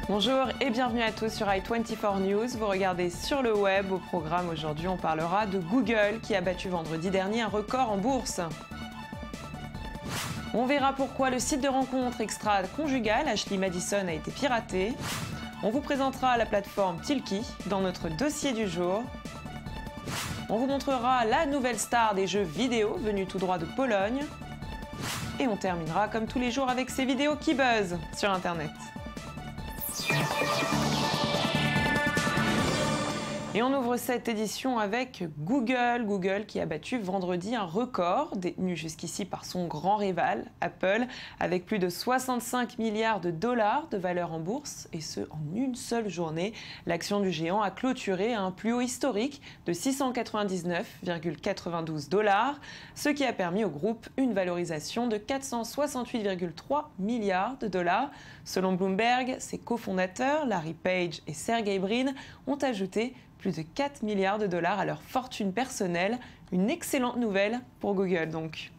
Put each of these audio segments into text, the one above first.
Bonjour et bienvenue à tous sur i24 News. Vous regardez sur le web. Au programme aujourd'hui, on parlera de Google qui a battu vendredi dernier un record en bourse. On verra pourquoi le site de rencontre extra-conjugale Ashley Madison a été piraté. On vous présentera la plateforme Tilki dans notre dossier du jour. On vous montrera la nouvelle star des jeux vidéo venue tout droit de Pologne. Et on terminera comme tous les jours avec ces vidéos qui buzzent sur Internet. Et on ouvre cette édition avec Google. Google qui a battu vendredi un record détenu jusqu'ici par son grand rival, Apple, avec plus de 65 milliards de dollars de valeur en bourse, et ce en une seule journée. L'action du géant a clôturé à un plus haut historique de 699,92 $, ce qui a permis au groupe une valorisation de 468,3 milliards de dollars. Selon Bloomberg, ses cofondateurs, Larry Page et Sergey Brin, ont ajouté plus de 4 milliards de dollars à leur fortune personnelle. Une excellente nouvelle pour Google donc.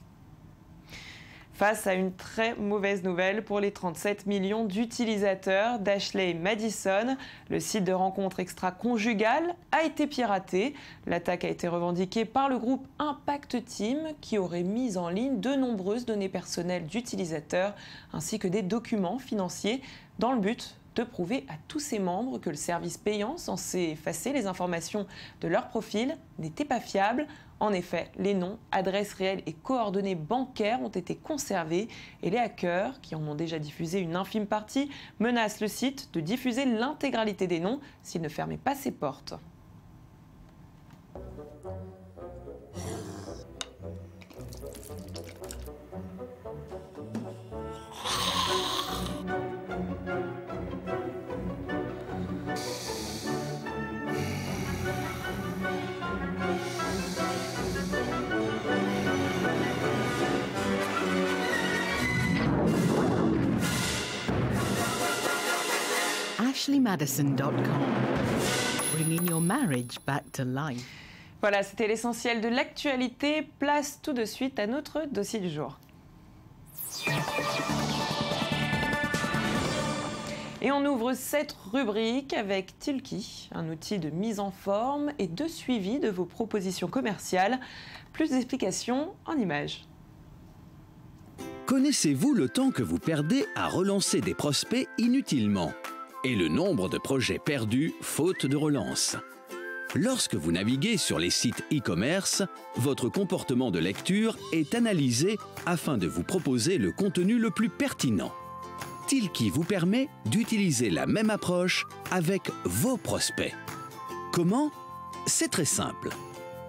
Face à une très mauvaise nouvelle pour les 37 millions d'utilisateurs d'Ashley Madison, le site de rencontre extra-conjugale a été piraté. L'attaque a été revendiquée par le groupe Impact Team qui aurait mis en ligne de nombreuses données personnelles d'utilisateurs ainsi que des documents financiers dans le but de prouver à tous ses membres que le service payant censé effacer les informations de leur profil n'était pas fiable. En effet, les noms, adresses réelles et coordonnées bancaires ont été conservés et les hackers, qui en ont déjà diffusé une infime partie, menacent le site de diffuser l'intégralité des noms s'il ne fermait pas ses portes. AshleyMadison.com, bringing your marriage back to life. Voilà, c'était l'essentiel de l'actualité. Place tout de suite à notre dossier du jour. Et on ouvre cette rubrique avec Tilki, un outil de mise en forme et de suivi de vos propositions commerciales. Plus d'explications en images. Connaissez-vous le temps que vous perdez à relancer des prospects inutilement et le nombre de projets perdus faute de relance? Lorsque vous naviguez sur les sites e-commerce, votre comportement de lecture est analysé afin de vous proposer le contenu le plus pertinent. Tilki vous permet d'utiliser la même approche avec vos prospects. Comment? C'est très simple.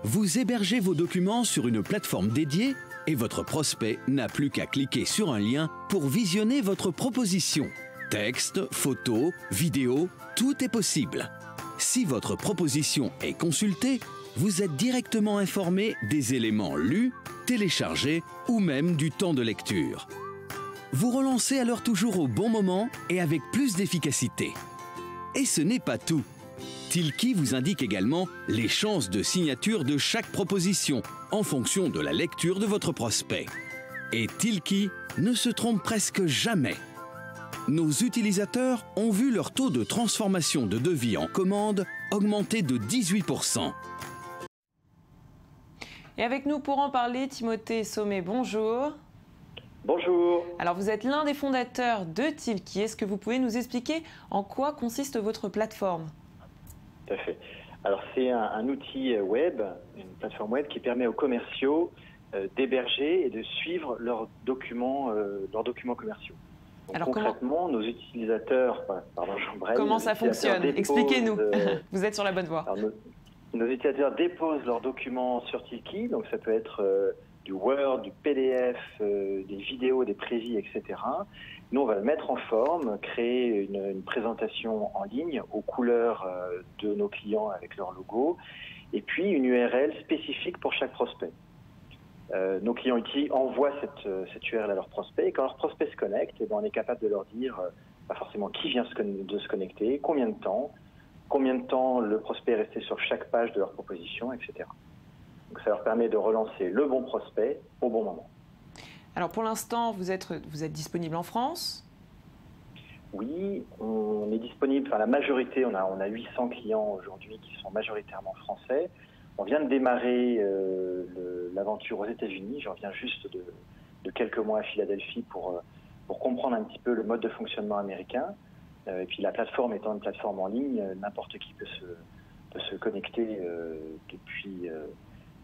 Vous hébergez vos documents sur une plateforme dédiée et votre prospect n'a plus qu'à cliquer sur un lien pour visionner votre proposition. Texte, photos, vidéos, tout est possible. Si votre proposition est consultée, vous êtes directement informé des éléments lus, téléchargés ou même du temps de lecture. Vous relancez alors toujours au bon moment et avec plus d'efficacité. Et ce n'est pas tout. Tilki vous indique également les chances de signature de chaque proposition en fonction de la lecture de votre prospect. Et Tilki ne se trompe presque jamais. Nos utilisateurs ont vu leur taux de transformation de devis en commande augmenter de 18%. Et avec nous pour en parler, Timothée Sommet, bonjour. Bonjour. Alors vous êtes l'un des fondateurs de Tilki. Est-ce que vous pouvez nous expliquer en quoi consiste votre plateforme? Tout à fait. Alors c'est un outil web, une plateforme web qui permet aux commerciaux d'héberger et de suivre leurs documents commerciaux. Donc, alors concrètement, nos utilisateurs, comment ça fonctionne? Expliquez-nous. Vous êtes sur la bonne voie. Alors, nos utilisateurs déposent leurs documents sur Tilki, donc ça peut être du Word, du PDF, des vidéos, des prévis, etc. Nous, on va le mettre en forme, créer une présentation en ligne aux couleurs de nos clients avec leur logo, et puis une URL spécifique pour chaque prospect. Nos clients envoient cette URL à leur prospect, et quand leur prospect se connecte, on est capable de leur dire pas forcément qui vient de se connecter, combien de temps, combien de temps le prospect est resté sur chaque page de leur proposition, etc. Donc ça leur permet de relancer le bon prospect au bon moment. Alors pour l'instant, vous êtes disponible en France ? Oui, on est disponible, enfin la majorité, on a 800 clients aujourd'hui qui sont majoritairement français. On vient de démarrer l'aventure aux États-Unis, je reviens juste de quelques mois à Philadelphie pour comprendre un petit peu le mode de fonctionnement américain. Et puis la plateforme étant une plateforme en ligne, n'importe qui peut se connecter depuis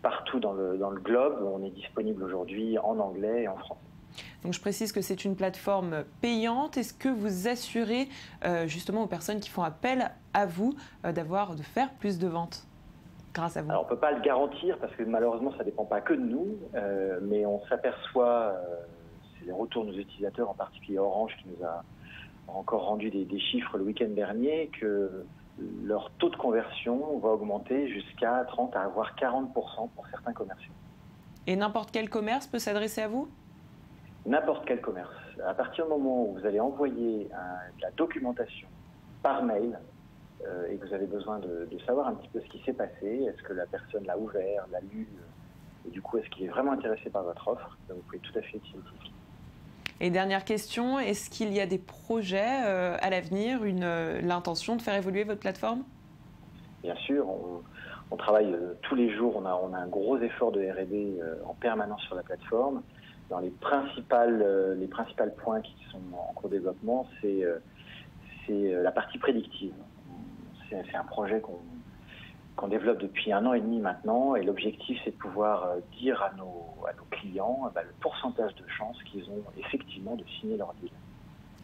partout dans le globe. On est disponible aujourd'hui en anglais et en français. Donc je précise que c'est une plateforme payante. Est-ce que vous assurez justement aux personnes qui font appel à vous de faire plus de ventes grâce à vous? Alors on ne peut pas le garantir parce que malheureusement ça ne dépend pas que de nous, mais on s'aperçoit, c'est les retours de nos utilisateurs, en particulier Orange qui nous a encore rendu des chiffres le week-end dernier, que leur taux de conversion va augmenter jusqu'à 30 à voire 40% pour certains commerciaux. Et n'importe quel commerce peut s'adresser à vous? N'importe quel commerce. À partir du moment où vous allez envoyer de la documentation par mail et que vous avez besoin de savoir un petit peu ce qui s'est passé, est-ce que la personne l'a ouvert, l'a lu, et du coup est-ce qu'il est vraiment intéressé par votre offre, vous pouvez tout à fait utiliser. Et dernière question, est-ce qu'il y a des projets à l'avenir, l'intention de faire évoluer votre plateforme? Bien sûr, on travaille tous les jours, on a un gros effort de R&D en permanence sur la plateforme. Dans les principales points qui sont en cours de développement, c'est la partie prédictive. C'est un projet qu'on développe depuis 1 an et demi maintenant, et l'objectif c'est de pouvoir dire à nos clients le pourcentage de chances qu'ils ont effectivement de signer leur deal.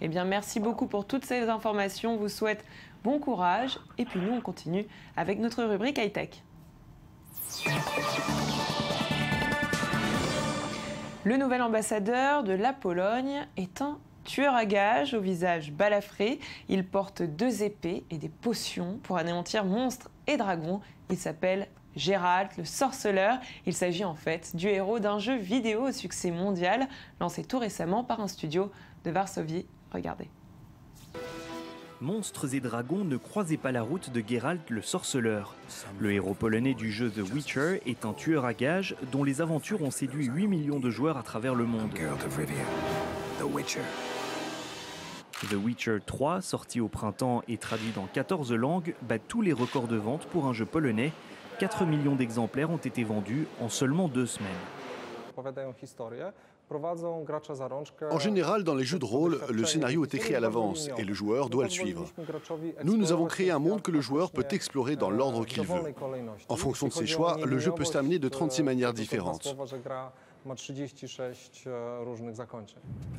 Eh bien, merci beaucoup pour toutes ces informations. On vous souhaite bon courage. Et puis nous, on continue avec notre rubrique high-tech. Le nouvel ambassadeur de la Pologne est un tueur à gages au visage balafré. Il porte 2 épées et des potions pour anéantir monstres et dragons. Il s'appelle Geralt, le sorceleur. Il s'agit en fait du héros d'un jeu vidéo au succès mondial, lancé tout récemment par un studio de Varsovie. Regardez. Monstres et dragons ne croisaient pas la route de Geralt le sorceleur. Le héros polonais du jeu The Witcher est un tueur à gages dont les aventures ont séduit 8 millions de joueurs à travers le monde. The Witcher 3, sorti au printemps et traduit dans 14 langues, bat tous les records de vente pour un jeu polonais. 4 millions d'exemplaires ont été vendus en seulement 2 semaines. En général, dans les jeux de rôle, le scénario est écrit à l'avance et le joueur doit le suivre. Nous avons créé un monde que le joueur peut explorer dans l'ordre qu'il veut. En fonction de ses choix, le jeu peut se terminer de 36 manières différentes.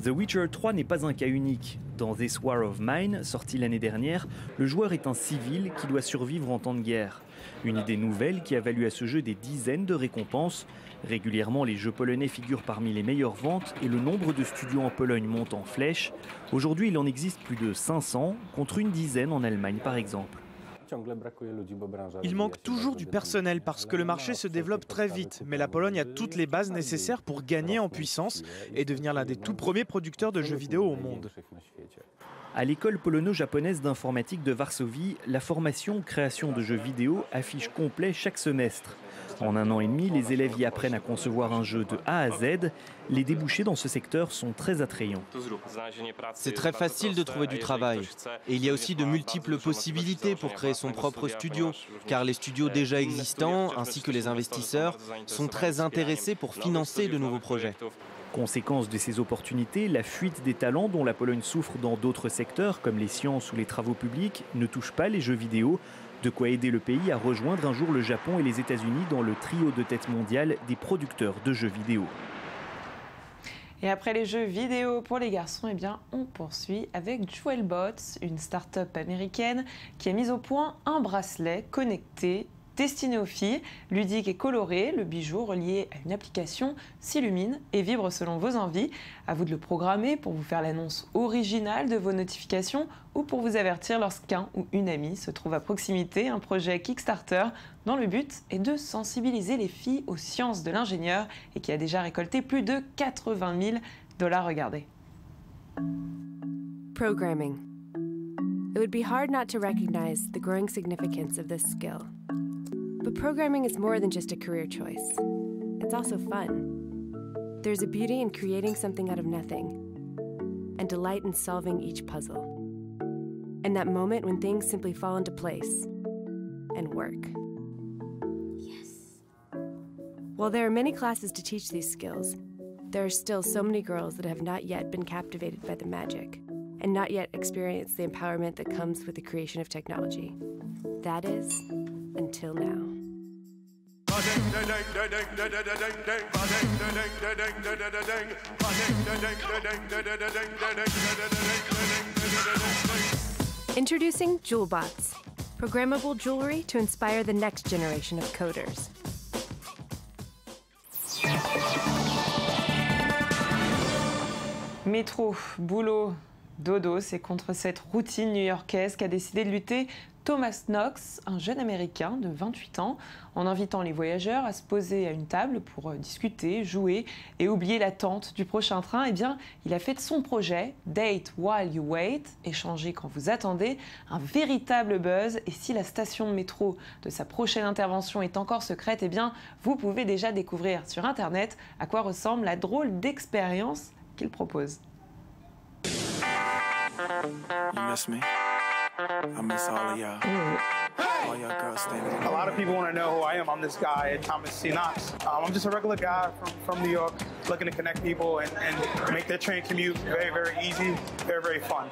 The Witcher 3 n'est pas un cas unique. Dans This War of Mine, sorti l'année dernière, le joueur est un civil qui doit survivre en temps de guerre. Une idée nouvelle qui a valu à ce jeu des dizaines de récompenses. Régulièrement, les jeux polonais figurent parmi les meilleures ventes et le nombre de studios en Pologne monte en flèche. Aujourd'hui, il en existe plus de 500, contre une dizaine en Allemagne par exemple. Il manque toujours du personnel parce que le marché se développe très vite, mais la Pologne a toutes les bases nécessaires pour gagner en puissance et devenir l'un des tout premiers producteurs de jeux vidéo au monde. À l'école polono-japonaise d'informatique de Varsovie, la formation création de jeux vidéo affiche complet chaque semestre. En 1 an et demi, les élèves y apprennent à concevoir un jeu de A à Z. Les débouchés dans ce secteur sont très attrayants. C'est très facile de trouver du travail. Et il y a aussi de multiples possibilités pour créer son propre studio, car les studios déjà existants, ainsi que les investisseurs, sont très intéressés pour financer de nouveaux projets. Conséquence de ces opportunités, la fuite des talents dont la Pologne souffre dans d'autres secteurs, comme les sciences ou les travaux publics, ne touche pas les jeux vidéo. De quoi aider le pays à rejoindre un jour le Japon et les États-Unis dans le trio de tête mondiale des producteurs de jeux vidéo. Et après les jeux vidéo pour les garçons, eh bien, on poursuit avec Jewelbots, une start-up américaine qui a mis au point un bracelet connecté destiné aux filles, ludique et coloré. Le bijou relié à une application s'illumine et vibre selon vos envies. À vous de le programmer pour vous faire l'annonce originale de vos notifications ou pour vous avertir lorsqu'un ou une amie se trouve à proximité. Un projet Kickstarter dont le but est de sensibiliser les filles aux sciences de l'ingénieur et qui a déjà récolté plus de 80 000 $. Regardez. Programming. it would be hard not to recognize the growing significance of this skill. But programming is more than just a career choice. It's also fun. There's a beauty in creating something out of nothing, and delight in solving each puzzle. And that moment when things simply fall into place and work. While there are many classes to teach these skills, there are still so many girls that have not yet been captivated by the magic and not yet experienced the empowerment that comes with the creation of technology. That is, until now. Introducing JewelBots, programmable jewelry to inspire the next generation of coders. Métro, boulot, dodo, c'est contre cette routine new-yorkaise qu'a décidé de lutter Thomas Knox, un jeune Américain de 28 ans, en invitant les voyageurs à se poser à une table pour discuter, jouer et oublier l'attente du prochain train. Eh bien, il a fait de son projet, Date While You Wait, échanger quand vous attendez, un véritable buzz. Et si la station de métro de sa prochaine intervention est encore secrète, eh bien, vous pouvez déjà découvrir sur Internet à quoi ressemble la drôle d'expérience qu'il propose. You miss me? I miss all of y'all. All y'all girls standing. A lot of people want to know who I am. I'm this guy, Thomas C. Knox. I'm just a regular guy from New York, looking to connect people and make their train commute very, very easy, very, very fun.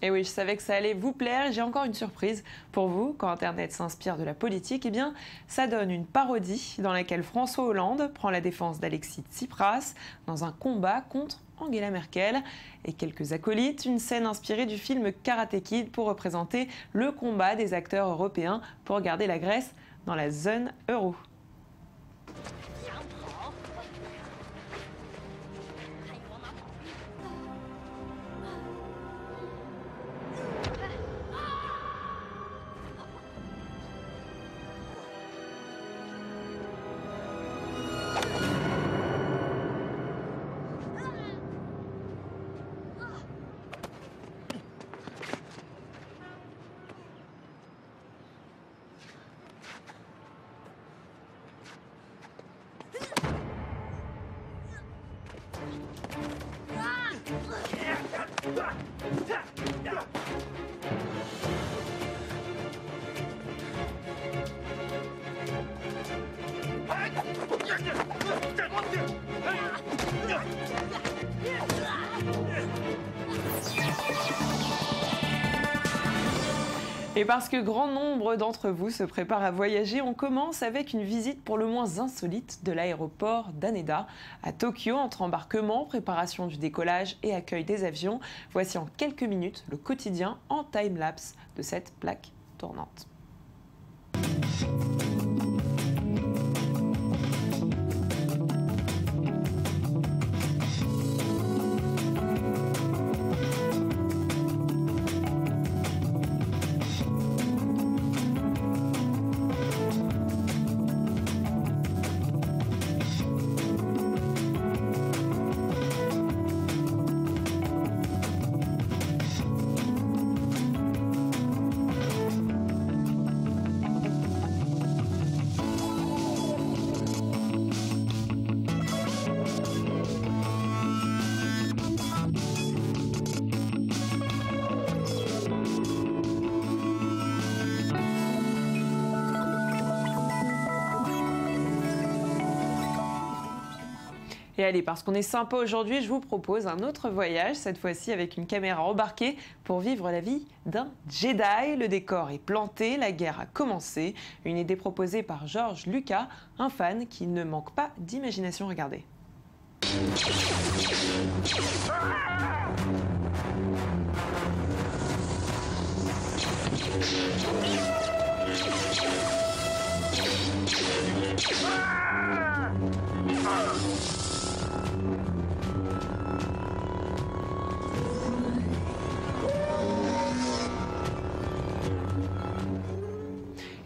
Et oui, je savais que ça allait vous plaire. J'ai encore une surprise pour vous. Quand Internet s'inspire de la politique, eh bien, ça donne une parodie dans laquelle François Hollande prend la défense d'Alexis Tsipras dans un combat contre Angela Merkel et quelques acolytes. Une scène inspirée du film Karate Kid pour représenter le combat des acteurs européens pour garder la Grèce dans la zone euro. Et parce que grand nombre d'entre vous se préparent à voyager, on commence avec une visite pour le moins insolite de l'aéroport d'Haneda à Tokyo. Entre embarquement, préparation du décollage et accueil des avions, voici en quelques minutes le quotidien en time-lapse de cette plaque tournante. Et allez, parce qu'on est sympa aujourd'hui, je vous propose un autre voyage, cette fois-ci avec une caméra embarquée pour vivre la vie d'un Jedi. Le décor est planté, la guerre a commencé. Une idée proposée par George Lucas, un fan qui ne manque pas d'imagination. Regardez.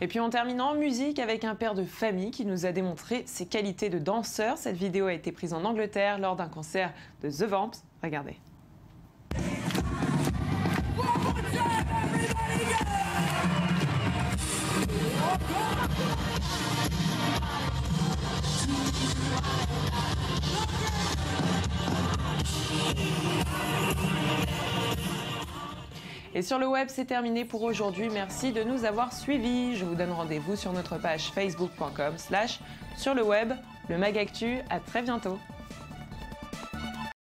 Et puis on termine en musique avec un père de famille qui nous a démontré ses qualités de danseur. Cette vidéo a été prise en Angleterre lors d'un concert de The Vamps. Regardez. Et sur le web, c'est terminé pour aujourd'hui. Merci de nous avoir suivis. Je vous donne rendez-vous sur notre page facebook.com/surleweb, le Mag Actu. À très bientôt.